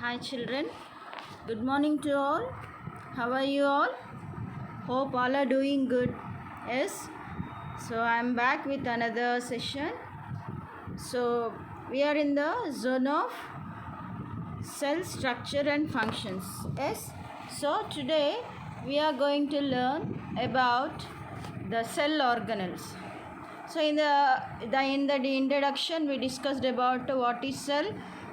Hi children, good morning to all. How are you all? Hope all are doing good. Yes, so I'm back with another session. So we are in the zone of cell structure and functions. Yes, so today we are going to learn about the cell organelles. So in the introduction we discussed about what is cell,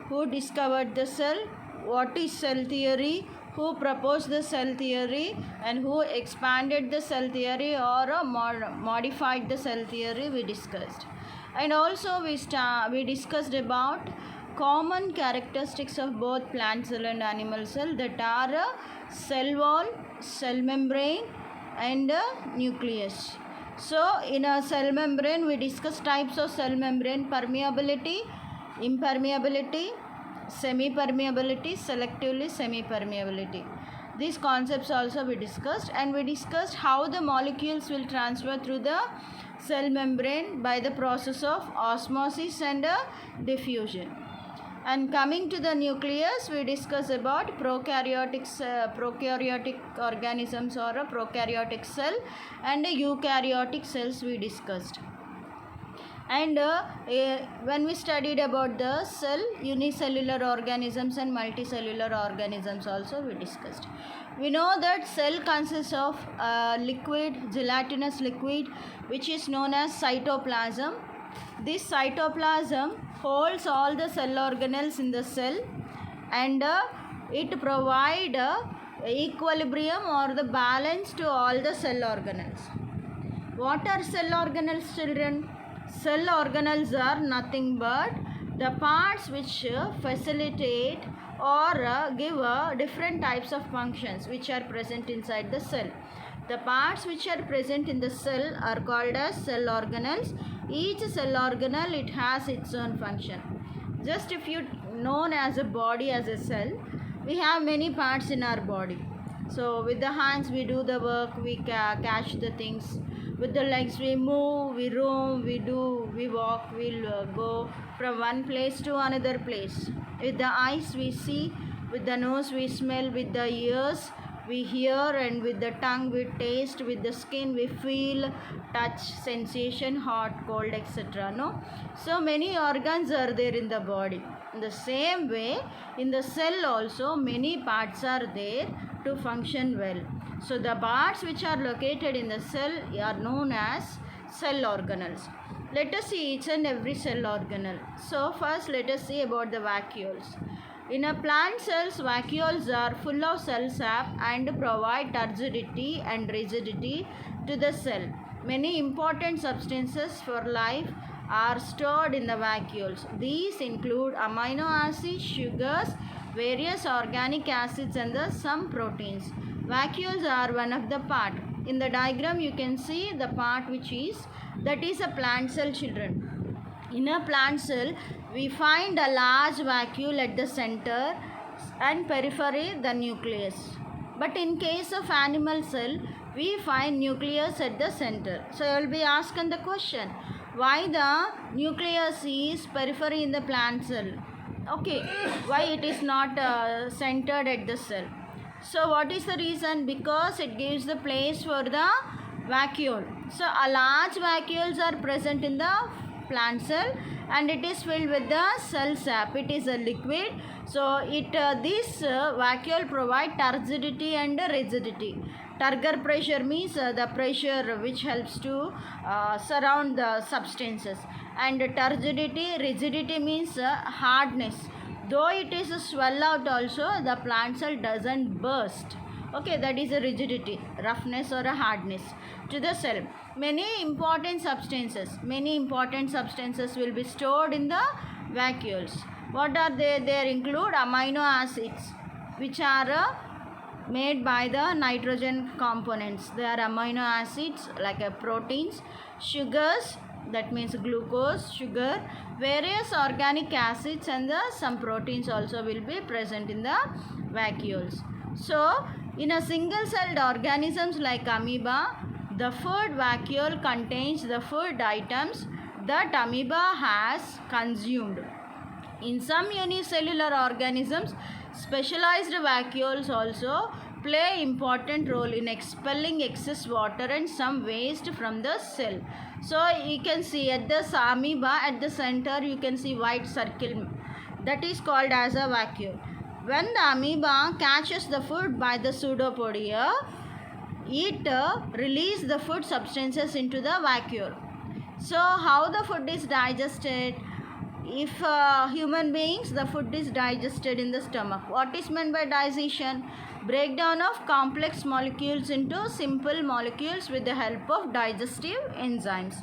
who discovered the cell, what is cell theory, who proposed the cell theory, and who expanded the cell theory or modified the cell theory we discussed. And also we discussed about common characteristics of both plant cell and animal cell, that are cell wall, cell membrane, and nucleus. So in a cell membrane we discuss types of cell membrane: permeability, impermeability, semi-permeability, selectively semi-permeability. These concepts also we discussed, and we discussed how the molecules will transfer through the cell membrane by the process of osmosis and diffusion. And coming to the nucleus, we discuss about prokaryotic organisms or a prokaryotic cell and eukaryotic cells we discussed. And when we studied about the cell, unicellular organisms and multicellular organisms also we discussed. We know that cell consists of liquid, gelatinous liquid, which is known as cytoplasm. This cytoplasm holds all the cell organelles in the cell, and it provides equilibrium or the balance to all the cell organelles. What are cell organelles, children? Cell organelles are nothing but the parts which facilitate or give different types of functions which are present inside the cell. The parts which are present in the cell are called as cell organelles. Each cell organelle, it has its own function. Just if you known as a body as a cell, we have many parts in our body. So with the hands we do the work, we catch the things. With the legs we move, we roam, we walk, we'll go from one place to another place. With the eyes we see, with the nose we smell, with the ears we hear, and with the tongue we taste, with the skin we feel, touch, sensation, hot, cold, etc. No? So many organs are there in the body. In the same way, in the cell also many parts are there to function well. So the parts which are located in the cell are known as cell organelles. Let us see each and every cell organelle. So first let us see about the vacuoles. In a plant cells, vacuoles are full of cell sap and provide turgidity and rigidity to the cell. Many important substances for life are stored in the vacuoles. These include amino acids, sugars, various organic acids, and some proteins. Vacuoles are one of the part. In the diagram you can see the part that is a plant cell, children. In a plant cell, we find a large vacuole at the center and periphery the nucleus. But in case of animal cell, we find nucleus at the center. So you will be asking the question, why the nucleus is periphery in the plant cell? Okay, why it is not centered at the cell? So what is the reason? Because it gives the place for the vacuole. So a large vacuoles are present in the plant cell, and it is filled with the cell sap. It is a liquid. So this vacuole provide turgidity and rigidity. Turgor pressure means the pressure which helps to surround the substances, and turgidity, rigidity means hardness. Though it is swell out also, the plant cell doesn't burst. Okay, that is a rigidity, roughness or a hardness to the cell. Many important substances will be stored in the vacuoles. What are they? They include amino acids, which are made by the nitrogen components. They are amino acids like proteins, sugars, that means glucose, sugar, various organic acids, and some proteins also will be present in the vacuoles. So in a single celled organisms like amoeba, the food vacuole contains the food items that amoeba has consumed. In some unicellular organisms, specialized vacuoles also play important role in expelling excess water and some waste from the cell. So you can see at the amoeba at the center you can see white circle, that is called as a vacuole. When the amoeba catches the food by the pseudopodia, it releases the food substances into the vacuole. So how the food is digested? If human beings, the food is digested in the stomach. What is meant by digestion? Breakdown of complex molecules into simple molecules with the help of digestive enzymes.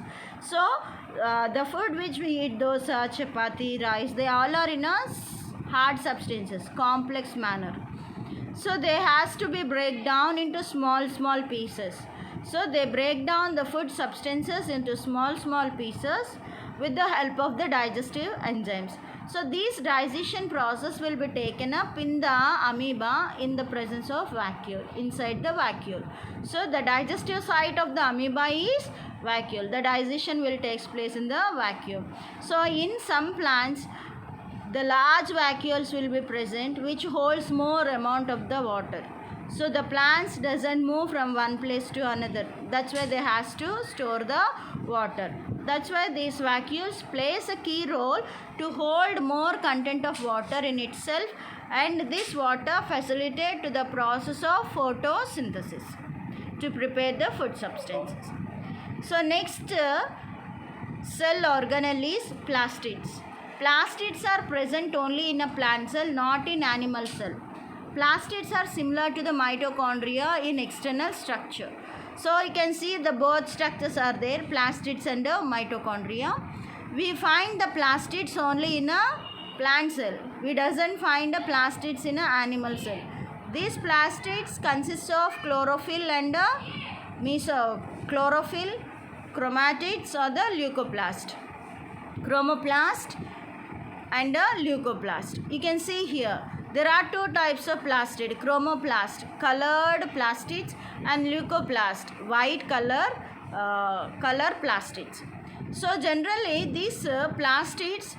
So the food which we eat, dosa, chapati, rice, they all are in a hard substances, complex manner. So they has to be break down into small pieces. So they break down the food substances into small pieces with the help of the digestive enzymes. So this digestion process will be taken up in the amoeba in the presence of vacuole, inside the vacuole. So the digestive site of the amoeba is vacuole. The digestion will take place in the vacuole. So in some plants, the large vacuoles will be present which holds more amount of the water. So the plants doesn't move from one place to another. That's why they has to store the water. That's why these vacuoles plays a key role to hold more content of water in itself, and this water facilitate to the process of photosynthesis to prepare the food substances. So next cell organelle is plastids. Plastids are present only in a plant cell, not in animal cell. Plastids are similar to the mitochondria in external structure. So you can see the both structures are there, plastids and mitochondria. We find the plastids only in a plant cell. We doesn't find the plastids in an animal cell. These plastids consist of chlorophyll and chlorophyll, chromatids or the leucoplast. Chromoplast and a leucoplast. You can see here there are two types of plastid: chromoplast, colored plastids, and leucoplast, white color plastids. So generally these plastids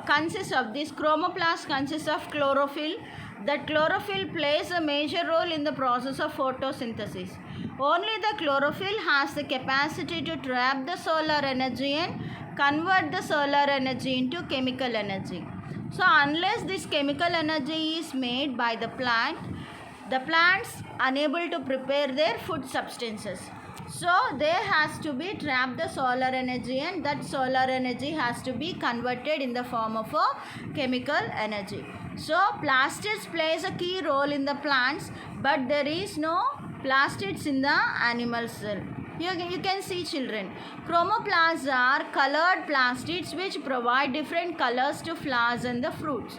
consist of this chromoplast consists of chlorophyll. That chlorophyll plays a major role in the process of photosynthesis. Only the chlorophyll has the capacity to trap the solar energy and convert the solar energy into chemical energy. So unless this chemical energy is made by the plants unable to prepare their food substances. So there has to be trapped the solar energy, and that solar energy has to be converted in the form of a chemical energy. So plastids plays a key role in the plants, but there is no plastids in the animal cell. You can see, children, chromoplasts are colored plastids which provide different colors to flowers and the fruits.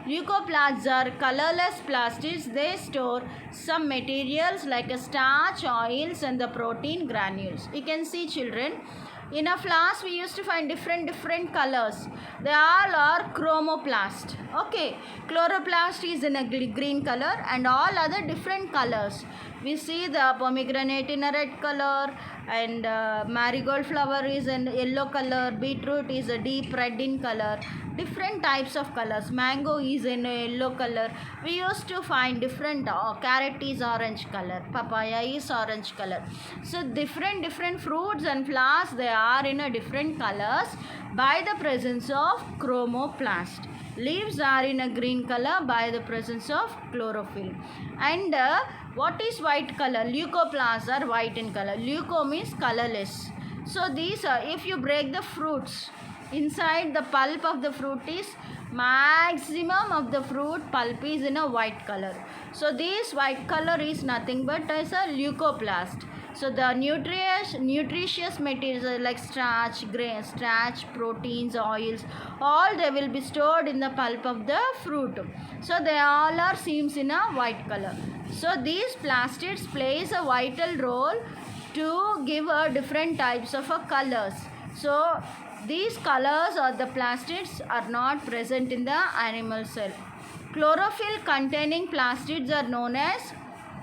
Leucoplasts are colorless plastids. They store some materials like a starch, oils and the protein granules. You can see, children, in a flowers we used to find different colors. They all are chromoplast. Okay, chloroplast is in a green color and all other different colors. We see the pomegranate in a red color, and marigold flower is in yellow color, beetroot is a deep red in color, different types of colors. Mango is in a yellow color. We used to find different, carrot is orange color, papaya is orange color. So different fruits and flowers, they are in a different colors by the presence of chromoplast. Leaves are in a green color by the presence of chlorophyll. And what is white color? Leucoplasts are white in color. Leuco means colorless. So these are, if you break the fruits, inside the pulp of the fruit is maximum of the fruit pulp is in a white color. So this white color is nothing but as a leucoplast. So the nutritious materials like starch, grain, starch, proteins, oils, all they will be stored in the pulp of the fruit. So they all are seems in a white color. So these plastids plays a vital role to give different types of colors. So these colors or the plastids are not present in the animal cell. Chlorophyll containing plastids are known as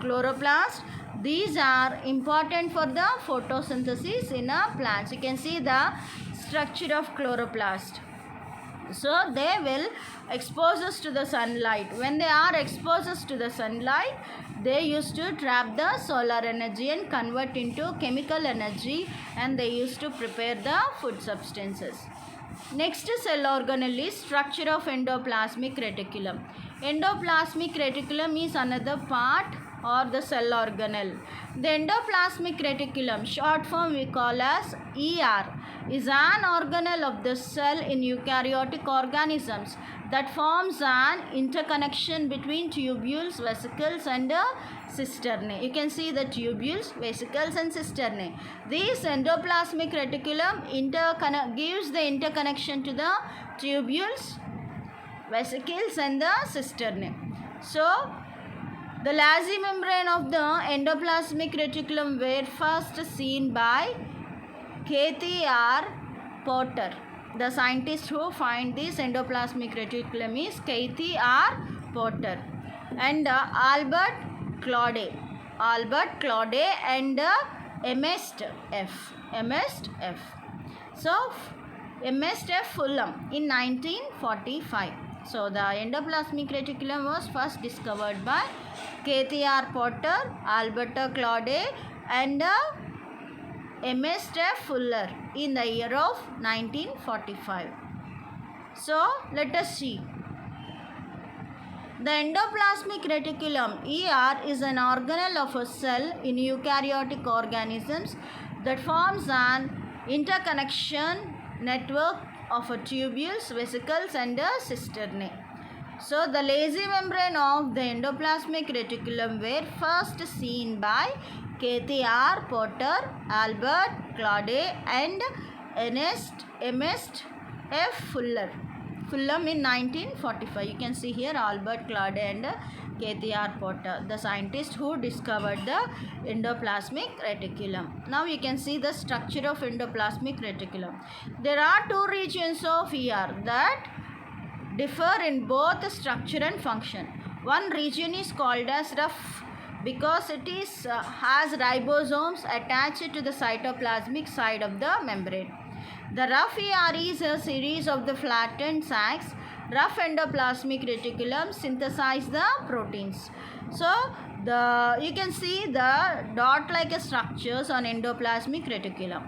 chloroplast. These are important for the photosynthesis in a plants. You can see the structure of chloroplast. So they will expose us to the sunlight. When they are exposed us to the sunlight, they used to trap the solar energy and convert into chemical energy, and they used to prepare the food substances. Next cell organelle is structure of endoplasmic reticulum. Endoplasmic reticulum is another part or the cell organelle. The endoplasmic reticulum, short form we call as ER, is an organelle of the cell in eukaryotic organisms that forms an interconnection between tubules, vesicles and cisternae. You can see the tubules, vesicles and cisternae. This endoplasmic reticulum gives the interconnection to the tubules, vesicles and the cisternae. So the lazy membrane of the endoplasmic reticulum were first seen by Kathy R. Porter. The scientist who find this endoplasmic reticulum is Kathy R. Porter and Albert Claude and Ernest F. So Ernest F. Fulham in 1945. So the endoplasmic reticulum was first discovered by Kathy R. Porter, Albert Claude and Ernest F. Fuller in the year of 1945. So let us see. The endoplasmic reticulum ER is an organelle of a cell in eukaryotic organisms that forms an interconnection network of tubules, vesicles and cisternae. So the lazy membrane of the endoplasmic reticulum were first seen by Kathy R. Porter, Albert Claude and Ernest F. Fulham in 1945. You can see here Albert Claude and Kathy R. Porter, the scientist who discovered the endoplasmic reticulum. Now you can see the structure of endoplasmic reticulum. There are two regions of ER that differ in both structure and function. One region is called as rough because it has ribosomes attached to the cytoplasmic side of the membrane. The rough ER is a series of the flattened sacs. Rough endoplasmic reticulum synthesize the proteins. So you can see the dot-like structures on endoplasmic reticulum.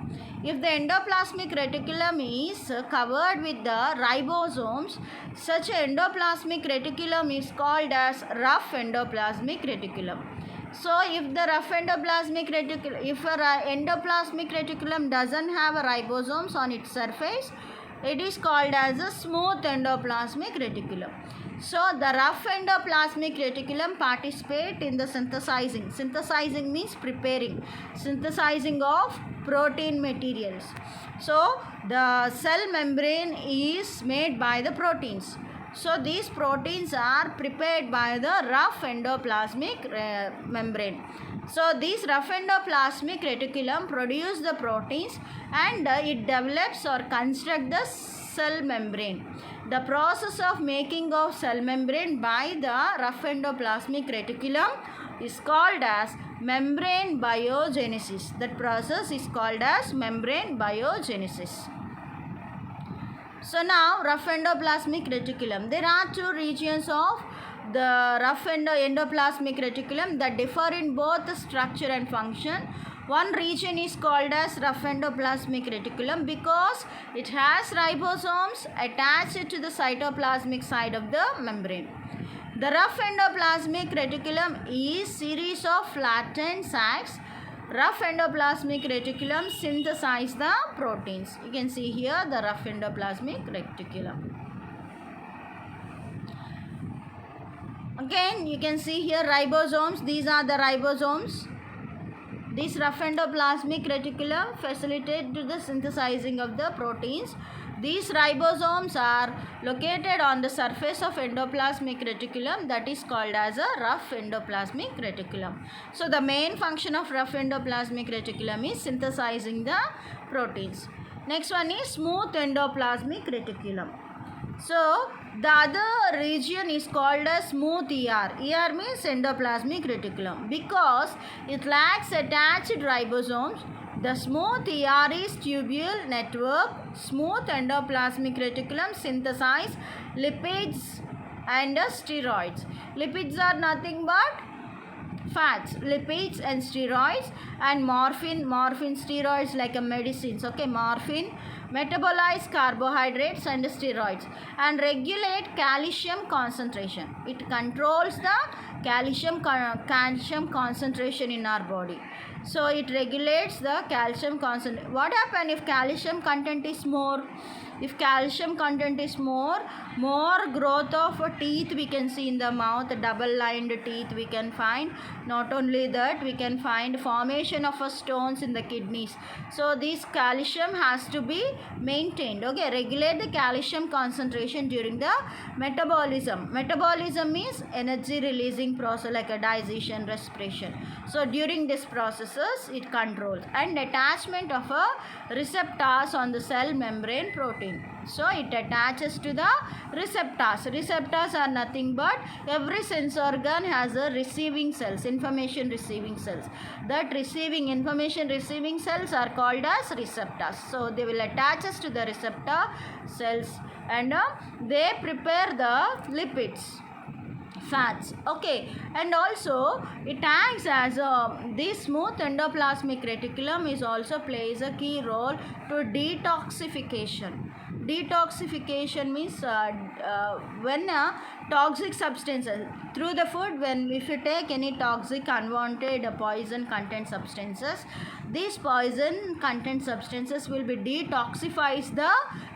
If the endoplasmic reticulum is covered with the ribosomes, such endoplasmic reticulum is called as rough endoplasmic reticulum. So if the rough endoplasmic reticulum, if a endoplasmic reticulum doesn't have a ribosomes on its surface, it is called as a smooth endoplasmic reticulum. So the rough endoplasmic reticulum participate in the synthesizing. Synthesizing means preparing. Synthesizing of protein materials. So the cell membrane is made by the proteins. So these proteins are prepared by the rough endoplasmic membrane. So this rough endoplasmic reticulum produce the proteins and it develops or constructs the cell membrane. The process of making of cell membrane by the rough endoplasmic reticulum is called as membrane biogenesis. That process is called as membrane biogenesis. So now rough endoplasmic reticulum. There are two regions of the rough endoplasmic reticulum that differ in both structure and function. One region is called as rough endoplasmic reticulum because it has ribosomes attached to the cytoplasmic side of the membrane. The rough endoplasmic reticulum is series of flattened sacs. Rough endoplasmic reticulum synthesize the proteins. You can see here the rough endoplasmic reticulum. Again, you can see here ribosomes. These are the ribosomes. This rough endoplasmic reticulum facilitates the synthesizing of the proteins. These ribosomes are located on the surface of endoplasmic reticulum, that is called as a rough endoplasmic reticulum. So the main function of rough endoplasmic reticulum is synthesizing the proteins. Next one is smooth endoplasmic reticulum. So the other region is called as smooth ER. ER means endoplasmic reticulum because it lacks attached ribosomes. The smooth ER is tubule network. Smooth endoplasmic reticulum synthesize lipids and steroids. Lipids are nothing but fats, lipids and steroids, and morphine steroids like a medicines. Okay, morphine metabolize carbohydrates and steroids and regulate calcium concentration. It controls the calcium concentration in our body. So it regulates the calcium concentration. What happens if calcium content is more? If calcium content is more growth of teeth we can see in the mouth, double lined teeth we can find. Not only that, we can find formation of stones in the kidneys. So this calcium has to be maintained. Okay, regulate the calcium concentration during the metabolism. Metabolism means energy releasing process like a digestion, respiration. So during this processes it controls, and attachment of a receptors on the cell membrane protein. So it attaches to the receptors. Receptors are nothing but every sense organ has a receiving cells, information receiving cells. That receiving information receiving cells are called as receptors. So they will attach us to the receptor cells, and they prepare the lipids, fats. Okay, and also it acts as this smooth endoplasmic reticulum is also plays a key role to detoxification. Detoxification means when toxic substances through the food, when if you take any toxic unwanted poison content substances, these poison content substances will be detoxifies the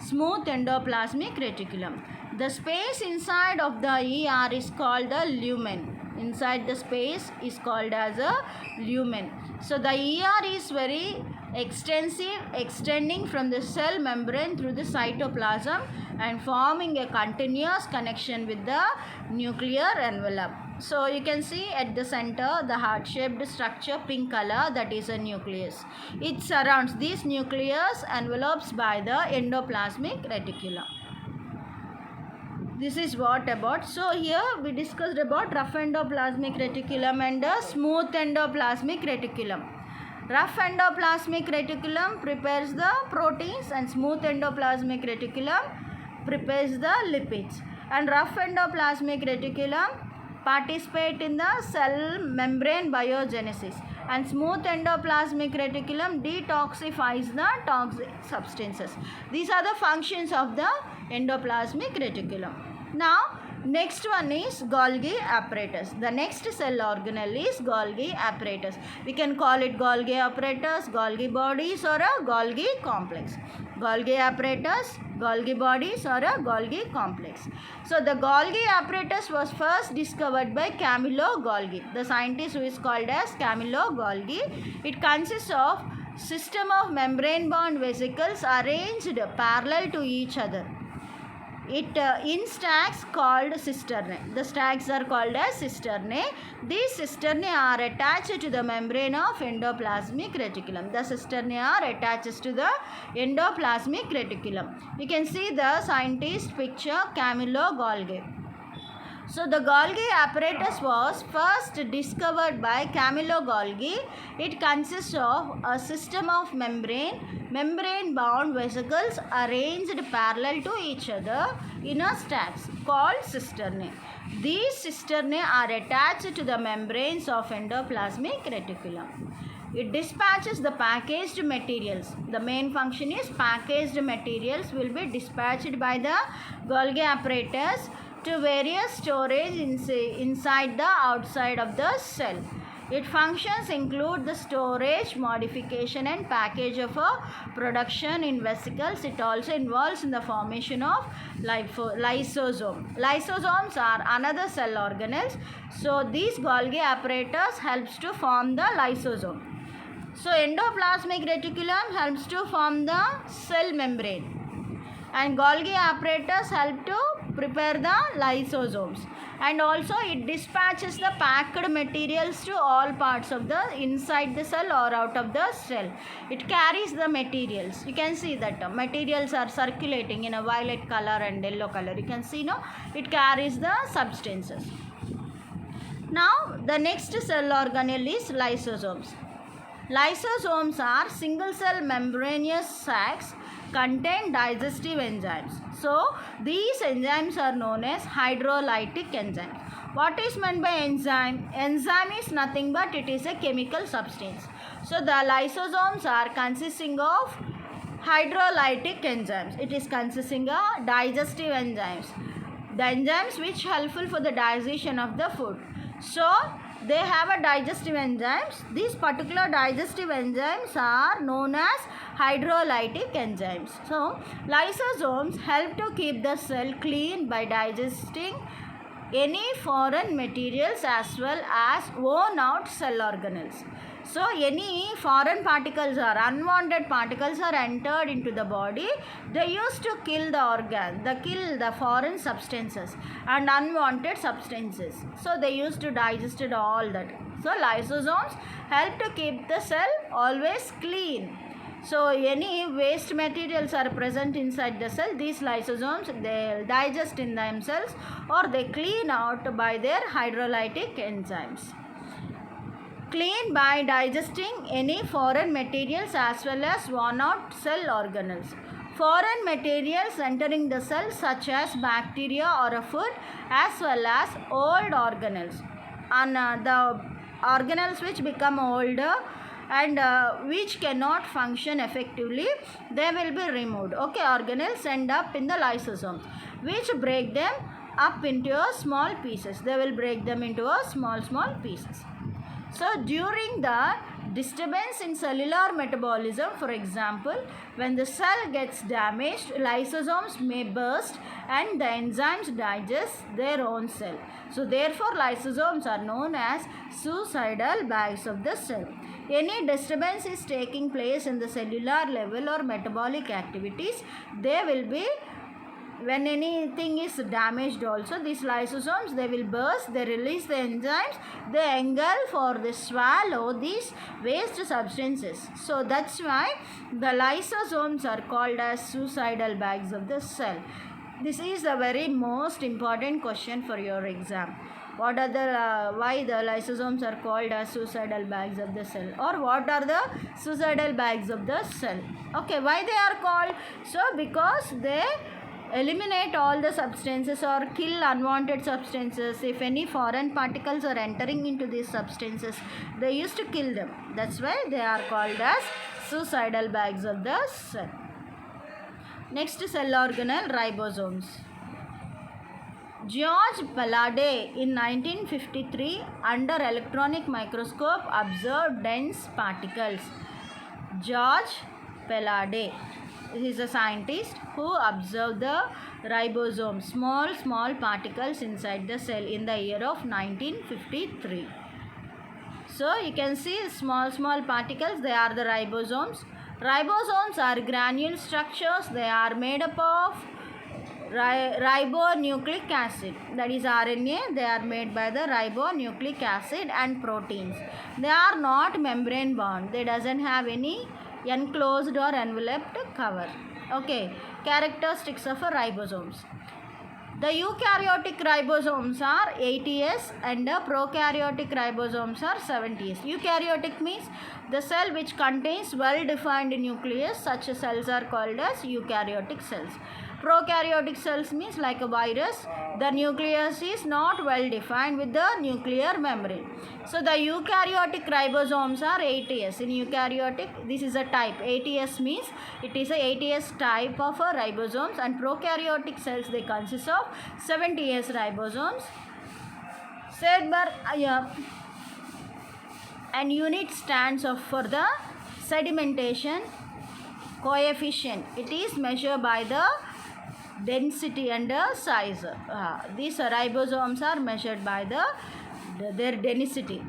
smooth endoplasmic reticulum. The space inside of the ER is called the lumen. Inside the space is called as a lumen. So the ER is very extensive, extending from the cell membrane through the cytoplasm and forming a continuous connection with the nuclear envelope. So you can see at the center the heart-shaped structure, pink color, that is a nucleus. It surrounds this nucleus envelopes by the endoplasmic reticulum. This is what about. So here we discussed about rough endoplasmic reticulum and the smooth endoplasmic reticulum. Rough endoplasmic reticulum prepares the proteins and smooth endoplasmic reticulum prepares the lipids. And rough endoplasmic reticulum participate in the cell membrane biogenesis, and smooth endoplasmic reticulum detoxifies the toxic substances. These are the functions of the endoplasmic reticulum. Now next one is Golgi apparatus. The next cell organelle is Golgi apparatus. We can call it Golgi apparatus, Golgi bodies, or a Golgi complex. Golgi apparatus, Golgi bodies, or a Golgi complex. So the Golgi apparatus was first discovered by Camillo Golgi, the scientist who is called as Camillo Golgi. It consists of system of membrane bound vesicles arranged parallel to each other. It in stacks called cisternae. The stacks are called as cisternae. These cisternae are attached to the membrane of endoplasmic reticulum. The cisternae are attached to the endoplasmic reticulum. You can see the scientist picture, Camillo Golgi. So the Golgi apparatus was first discovered by Camillo Golgi. It consists of a system of membrane bound vesicles arranged parallel to each other in a stacks called cisternae. These cisternae are attached to the membranes of endoplasmic reticulum. It dispatches the packaged materials. The main function is packaged materials will be dispatched by the Golgi apparatus to various storage inside the outside of the cell. Its functions include the storage, modification and package of a production in vesicles. It also involves in the formation of lysosome. Lysosomes are another cell organelles. So these Golgi apparatus helps to form the lysosome. So endoplasmic reticulum helps to form the cell membrane, and Golgi apparatus help to prepare the lysosomes, and also it dispatches the packed materials to all parts of the inside the cell or out of the cell. It carries the materials. You can see that materials are circulating in a violet color and yellow color. You can see, no, it carries the substances. Now the next cell organelle is lysosomes. Lysosomes are single cell membranous sacs contain digestive enzymes. So these enzymes are known as hydrolytic enzymes. What is meant by enzyme? Enzyme is nothing but it is a chemical substance. So the lysosomes are consisting of hydrolytic enzymes. It is consisting of digestive enzymes. The enzymes which helpful for the digestion of the food. So they have a digestive enzymes. These particular digestive enzymes are known as hydrolytic enzymes. So lysosomes help to keep the cell clean by digesting any foreign materials as well as worn out cell organelles. So any foreign particles or unwanted particles are entered into the body, they used to kill the organ, they kill the foreign substances and unwanted substances. So they used to digest it all that. So lysosomes help to keep the cell always clean. So any waste materials are present inside the cell, these lysosomes they digest in themselves or they clean out by their hydrolytic enzymes. Clean by digesting any foreign materials as well as worn out cell organelles. Foreign materials entering the cell such as bacteria or a food as well as old organelles. And the organelles which become older and which cannot function effectively, they will be removed. Okay, organelles end up in the lysosomes which break them up into small pieces. They will break them into small pieces. So during the disturbance in cellular metabolism, for example, when the cell gets damaged, lysosomes may burst and the enzymes digest their own cell. So therefore lysosomes are known as suicidal bags of the cell. Any disturbance is taking place in the cellular level or metabolic activities, they will be, when anything is damaged also, these lysosomes they will burst, they release the enzymes, they engulf or they swallow these waste substances. So that's why the lysosomes are called as suicidal bags of the cell. This is the very most important question for your exam. What are the why the lysosomes are called as suicidal bags of the cell, or what are the suicidal bags of the cell? Okay, why they are called? So because they eliminate all the substances or kill unwanted substances. If any foreign particles are entering into these substances, they used to kill them. That's why they are called as suicidal bags of the cell. Next cell organelle, ribosomes. George Palade in 1953 under electronic microscope observed dense particles. George Palade is a scientist who observed the ribosomes, small particles inside the cell in the year of 1953. So you can see small particles, they are the ribosomes. Ribosomes are granule structures. They are made up of ribonucleic acid, that is RNA. They are made by the ribonucleic acid and proteins. They are not membrane bound. They doesn't have any enclosed or enveloped cover. Okay, characteristics of ribosomes. The eukaryotic ribosomes are 80S and the prokaryotic ribosomes are 70S. Eukaryotic means the cell which contains well-defined nucleus. Such cells are called as eukaryotic cells. Prokaryotic cells means like a virus. The nucleus is not well defined with the nuclear membrane. So the eukaryotic ribosomes are 80S. In eukaryotic, this is a type. 80S means it is a 80S type of a ribosomes, and prokaryotic cells they consist of 70S ribosomes. And unit stands for the sedimentation coefficient. It is measured by the density and the size. These ribosomes are measured by their density.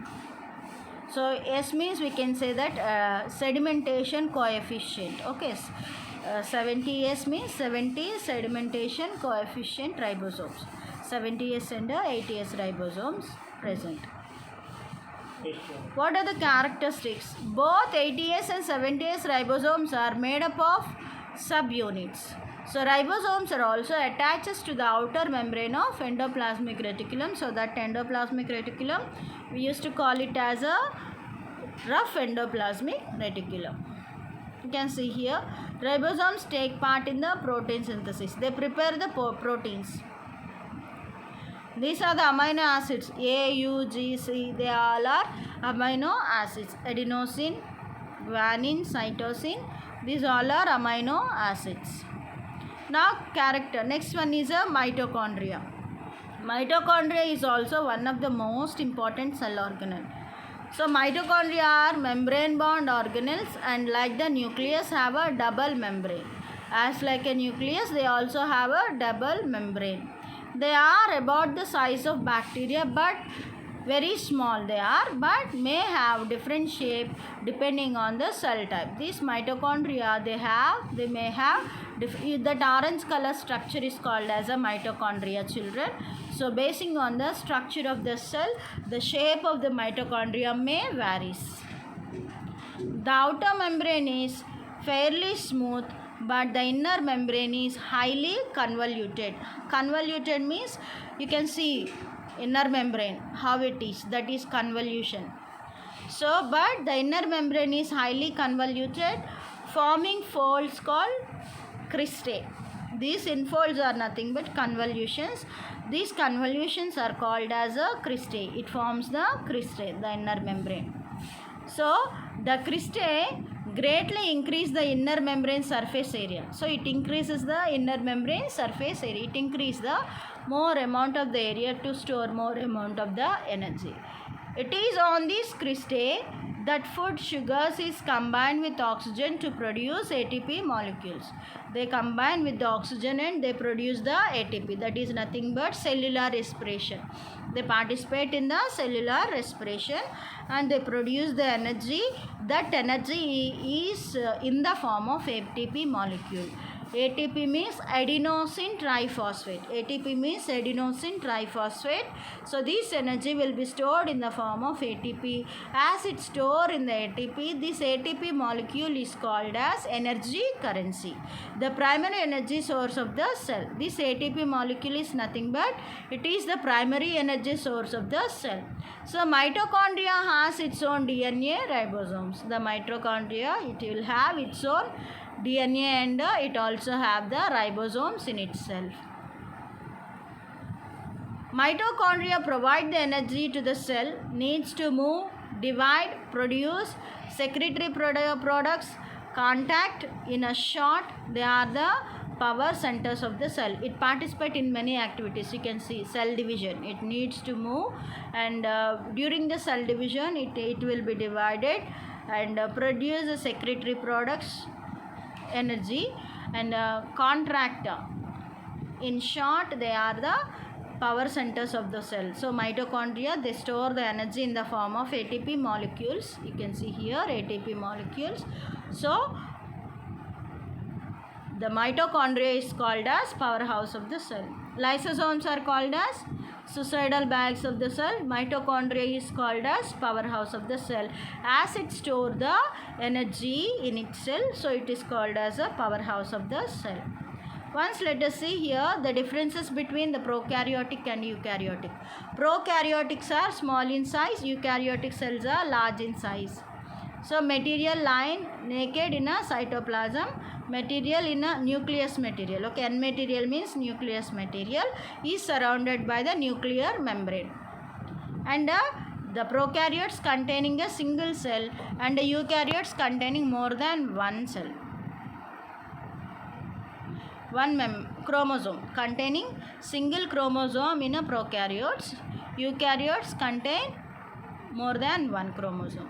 So S means we can say that sedimentation coefficient. Okay, 70S means 70 sedimentation coefficient ribosomes. 70S and 80S ribosomes present. What are the characteristics? Both 80S and 70S ribosomes are made up of subunits. So ribosomes are also attached to the outer membrane of endoplasmic reticulum. So that endoplasmic reticulum, we used to call it as a rough endoplasmic reticulum. You can see here, ribosomes take part in the protein synthesis. They prepare the proteins. These are the amino acids A, U, G, C. They all are amino acids. Adenosine, guanine, cytosine. These all are amino acids. Now character. Next one is a mitochondria. Mitochondria is also one of the most important cell organelle. So mitochondria are membrane bound organelles, and like the nucleus have a double membrane. As like a nucleus, they also have a double membrane. They are about the size of bacteria, but very small they are, but may have different shape depending on the cell type. These mitochondria they may have that orange color structure is called as a mitochondria, children. So basing on the structure of the cell, the shape of the mitochondria may varies. The outer membrane is fairly smooth, but the inner membrane is highly convoluted. Convoluted means you can see inner membrane how it is, that is convolution. So but the inner membrane is highly convoluted, forming folds called cristae. These infolds are nothing but convolutions. These convolutions are called as a cristae. It forms the cristae, the inner membrane. So the cristae greatly increase the inner membrane surface area. So it increases the inner membrane surface area. It increases the more amount of the area to store more amount of the energy. It is on these cristae that food sugars is combined with oxygen to produce ATP molecules. They combine with the oxygen and they produce the ATP. That is nothing but cellular respiration. They participate in the cellular respiration and they produce the energy. That energy is in the form of ATP molecule. ATP means adenosine triphosphate. ATP means adenosine triphosphate. So this energy will be stored in the form of ATP. As it's stored in the ATP, this ATP molecule is called as energy currency, the primary energy source of the cell. This ATP molecule is nothing but it is the primary energy source of the cell. So mitochondria has its own DNA, ribosomes. The mitochondria, it will have its own DNA and it also have the ribosomes in itself. Mitochondria provide the energy to the cell, needs to move, divide, produce, secretory products, contact. In a short, they are the power centers of the cell. It participates in many activities. You can see cell division. It needs to move, and during the cell division, it will be divided and produce the secretory products, energy, and contract. In short, they are the power centers of the cell. So mitochondria, they store the energy in the form of ATP molecules. You can see here ATP molecules. So the mitochondria is called as powerhouse of the cell. Lysosomes are called as suicidal bags of the cell. Mitochondria is called as powerhouse of the cell. As it stores the energy in itself, so it is called as a powerhouse of the cell. Once let us see here the differences between the prokaryotic and eukaryotic. Prokaryotics are small in size, eukaryotic cells are large in size. So material lying naked in a cytoplasm, material in a nucleus material. Okay, N material means nucleus material is surrounded by the nuclear membrane. And the prokaryotes containing a single cell and the eukaryotes containing more than one cell. One chromosome containing single chromosome in a prokaryotes. Eukaryotes contain more than one chromosome.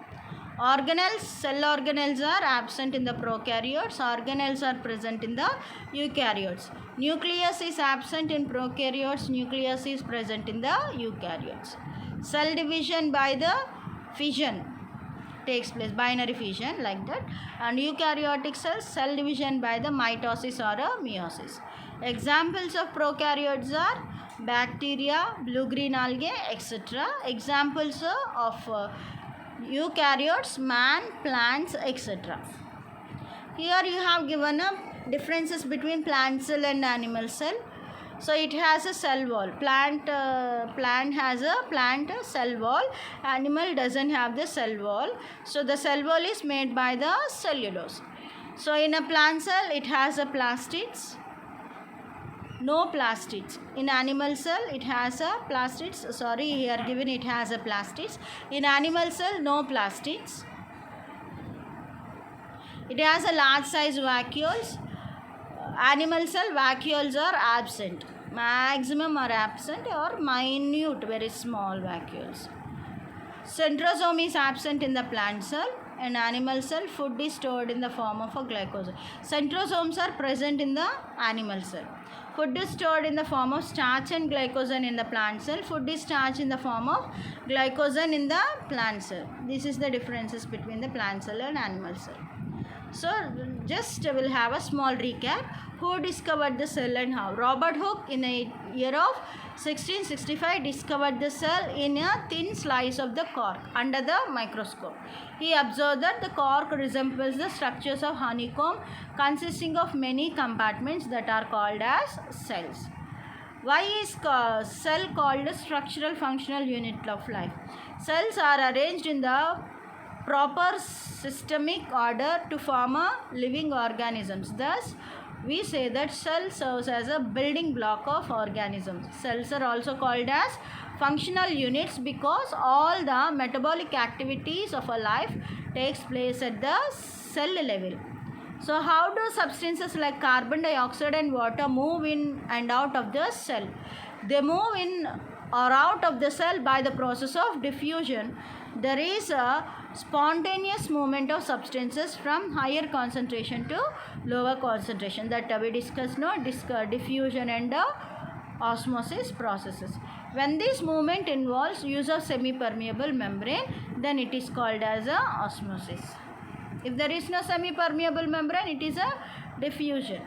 Organelles, cell organelles are absent in the prokaryotes. Organelles are present in the eukaryotes. Nucleus is absent in prokaryotes. Nucleus is present in the eukaryotes. Cell division by the fission takes place, binary fission like that. And eukaryotic cells, cell division by the mitosis or a meiosis. Examples of prokaryotes are bacteria, blue-green algae, etc. Examples of eukaryotes, man, plants, etc. Here you have given up differences between plant cell and animal cell. So it has a cell wall. Plant has a plant cell wall. Animal doesn't have the cell wall. So the cell wall is made by the cellulose. So in a plant cell it has a plastids. No plastids. In animal cell it has a plastids. Sorry, here given it has a plastids. In animal cell no plastids. It has a large size vacuoles. Animal cell vacuoles are absent. Maximum are absent or minute, very small vacuoles. Centrosome is absent in the plant cell. In animal cell, food is stored in the form of a glycogen. Centrosomes are present in the animal cell. Food is stored in the form of starch and glycogen in the plant cell. Food is starch in the form of glycogen in the plant cell. This is the differences between the plant cell and animal cell. So just we'll have a small recap. Who discovered the cell and how? Robert Hooke in the year of 1665 discovered the cell in a thin slice of the cork under the microscope. He observed that the cork resembles the structures of honeycomb consisting of many compartments that are called as cells. Why is cell called a structural functional unit of life? Cells are arranged in the proper systemic order to form a living organisms. Thus, we say that cell serves as a building block of organisms. Cells are also called as functional units because all the metabolic activities of a life takes place at the cell level. So how do substances like carbon dioxide and water move in and out of the cell? They move in or out of the cell by the process of diffusion. There is a spontaneous movement of substances from higher concentration to lower concentration that we discussed diffusion and osmosis processes. When this movement involves use of semi-permeable membrane, then it is called as a osmosis. If there is no semi-permeable membrane, it is a diffusion.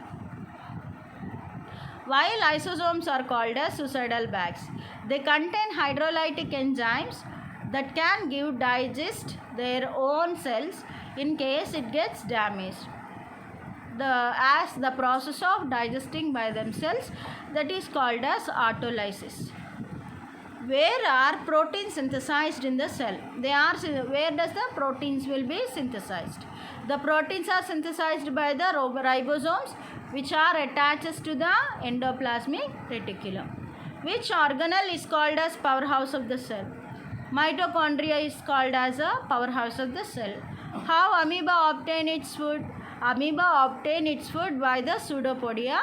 While lysosomes are called as suicidal bags, they contain hydrolytic enzymes that can digest their own cells in case it gets damaged. As the process of digesting by themselves, that is called as autolysis. Where are proteins synthesized in the cell? Where does the proteins will be synthesized? The proteins are synthesized by the ribosomes, which are attached to the endoplasmic reticulum. Which organelle is called as powerhouse of the cell? Mitochondria is called as a powerhouse of the cell. How amoeba obtain its food? Amoeba obtain its food by the pseudopodia.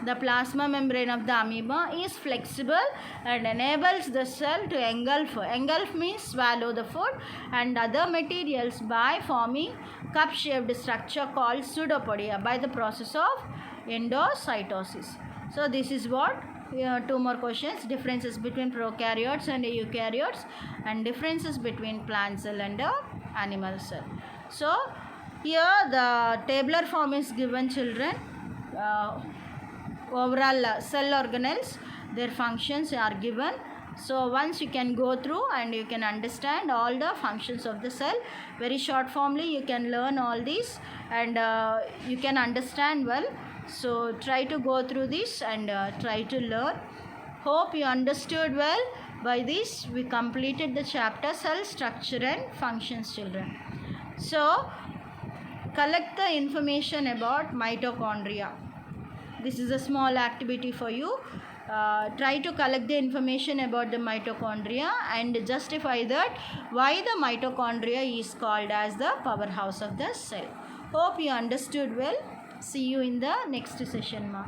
The plasma membrane of the amoeba is flexible and enables the cell to engulf. Engulf means swallow the food and other materials by forming cup-shaped structure called pseudopodia by the process of endocytosis. So this is what two more questions: differences between prokaryotes and eukaryotes, and differences between plant cell and animal cell. So here the tabular form is given, children. Overall cell organelles, their functions are given. So once you can go through and you can understand all the functions of the cell. Very short formly you can learn all these and you can understand well. So try to go through this and try to learn. Hope you understood well. By this we completed the chapter cell structure and functions, children. So collect the information about mitochondria. This is a small activity for you. Try to collect the information about the mitochondria and justify that why the mitochondria is called as the powerhouse of the cell. Hope you understood well. See you in the next session, ma.